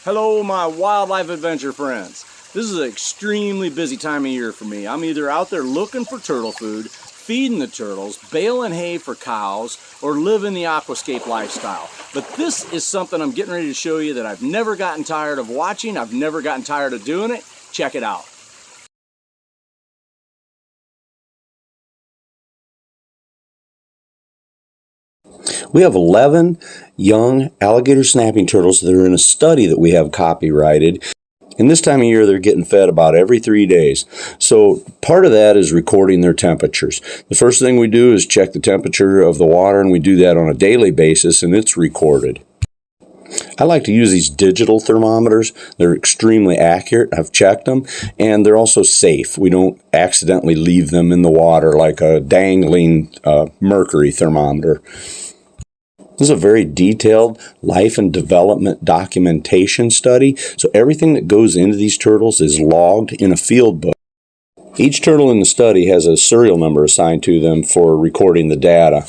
Hello, my wildlife adventure friends. This is an extremely busy time of year for me. I'm either out there looking for turtle food, feeding the turtles, baling hay for cows, or living the aquascape lifestyle. But this is something I'm getting ready to show you that I've never gotten tired of watching. I've never gotten tired of doing it. Check it out. We have 11 young alligator snapping turtles that are in a study that we have copyrighted. And this time of year, they're getting fed about every 3 days. So part of that is recording their temperatures. The first thing we do is check the temperature of the water, and we do that on a daily basis, and it's recorded. I like to use these digital thermometers. They're extremely accurate. I've checked them, and they're also safe. We don't accidentally leave them in the water like a dangling mercury thermometer. This is a very detailed life and development documentation study, so everything that goes into these turtles is logged in a field book. Each turtle in the study has a serial number assigned to them for recording the data.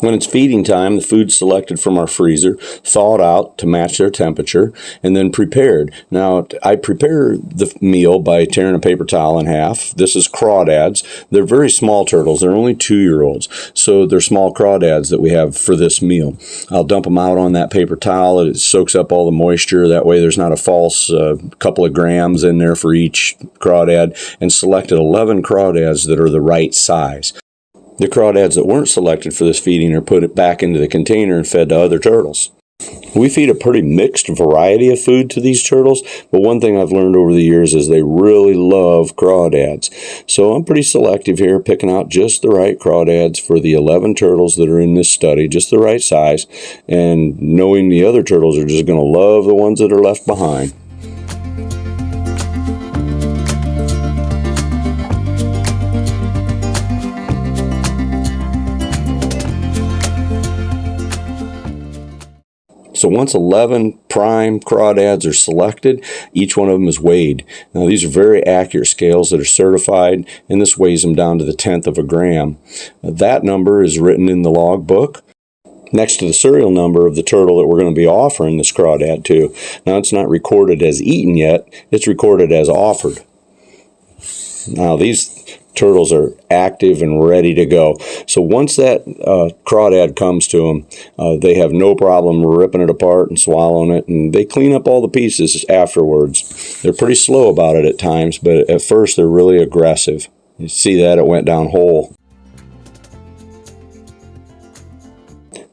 When it's feeding time, the food's selected from our freezer, thawed out to match their temperature, and then prepared. Now, I prepare the meal by tearing a paper towel in half. This is crawdads. They're very small turtles. They're only 2-year-olds, so they're small crawdads that we have for this meal. I'll dump them out on that paper towel. It soaks up all the moisture. That way there's not a false couple of grams in there for each crawdad, and selected 11 crawdads that are the right size. The crawdads that weren't selected for this feeding are put back into the container and fed to other turtles. We feed a pretty mixed variety of food to these turtles, but one thing I've learned over the years is they really love crawdads. So I'm pretty selective here, picking out just the right crawdads for the 11 turtles that are in this study, just the right size, and knowing the other turtles are just going to love the ones that are left behind. So once 11 prime crawdads are selected, each one of them is weighed. Now these are very accurate scales that are certified, and this weighs them down to the 1/10 of a gram. That number is written in the log book next to the serial number of the turtle that we're going to be offering this crawdad to. Now it's not recorded as eaten yet, it's recorded as offered. Now these turtles are active and ready to go. So once that crawdad comes to them, they have no problem ripping it apart and swallowing it, and they clean up all the pieces afterwards. They're pretty slow about it at times, but at first they're really aggressive. You see that it went down whole.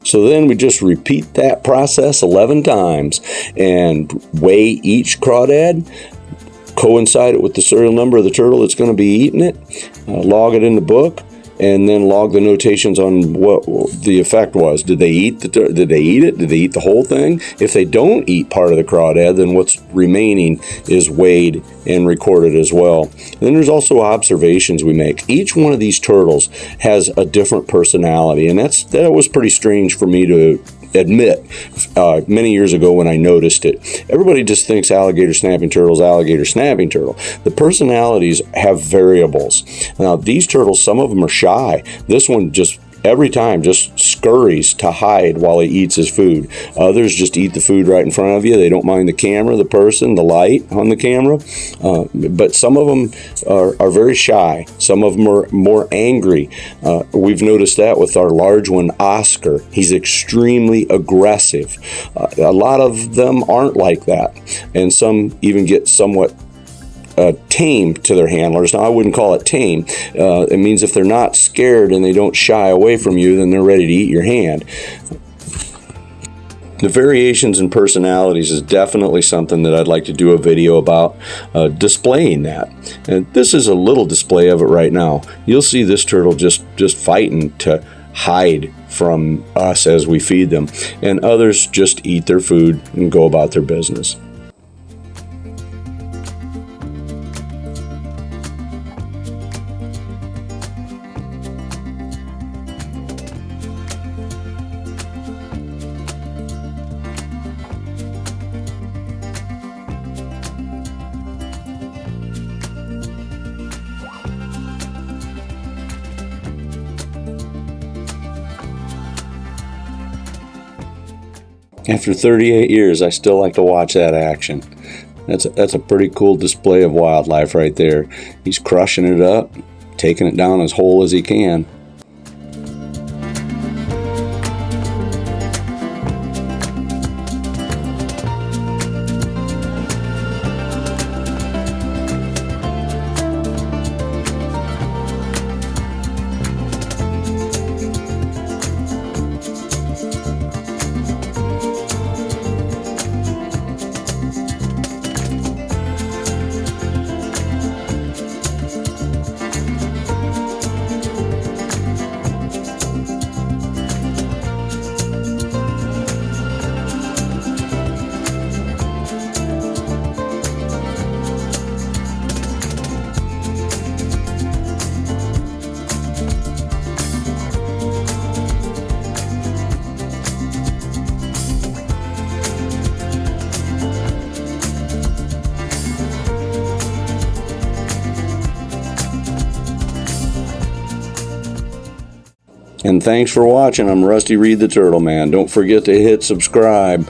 So then we just repeat that process 11 times and weigh each crawdad, coincide it with the serial number of the turtle that's going to be eating it, log it in the book, and then log the notations on what the effect was. Did they eat it? Did they eat the whole thing? If they don't eat part of the crawdad, then what's remaining is weighed and recorded as well. And then there's also observations we make. Each one of these turtles has a different personality, and that was pretty strange for me to admit many years ago when I noticed it. Everybody just thinks alligator snapping turtles, alligator snapping turtle. The personalities have variables. Now these turtles, some of them are shy. This one just every time just scurries to hide while he eats his food. Others just eat the food right in front of you. They don't mind the camera, the person, the light on the camera. But some of them are very shy. Some of them are more angry. We've noticed that with our large one, Oscar. He's extremely aggressive. A lot of them aren't like that. And some even get somewhat tame to their handlers. Now, I wouldn't call it tame. It means if they're not scared and they don't shy away from you, then they're ready to eat your hand. The variations in personalities is definitely something that I'd like to do a video about, displaying that. And this is a little display of it right now. You'll see this turtle just fighting to hide from us as we feed them. And others just eat their food and go about their business. After 38 years, I still like to watch that action. That's a pretty cool display of wildlife right there. He's crushing it up, taking it down as whole as he can. And thanks for watching. I'm Rusty Reed the Turtle Man. Don't forget to hit subscribe.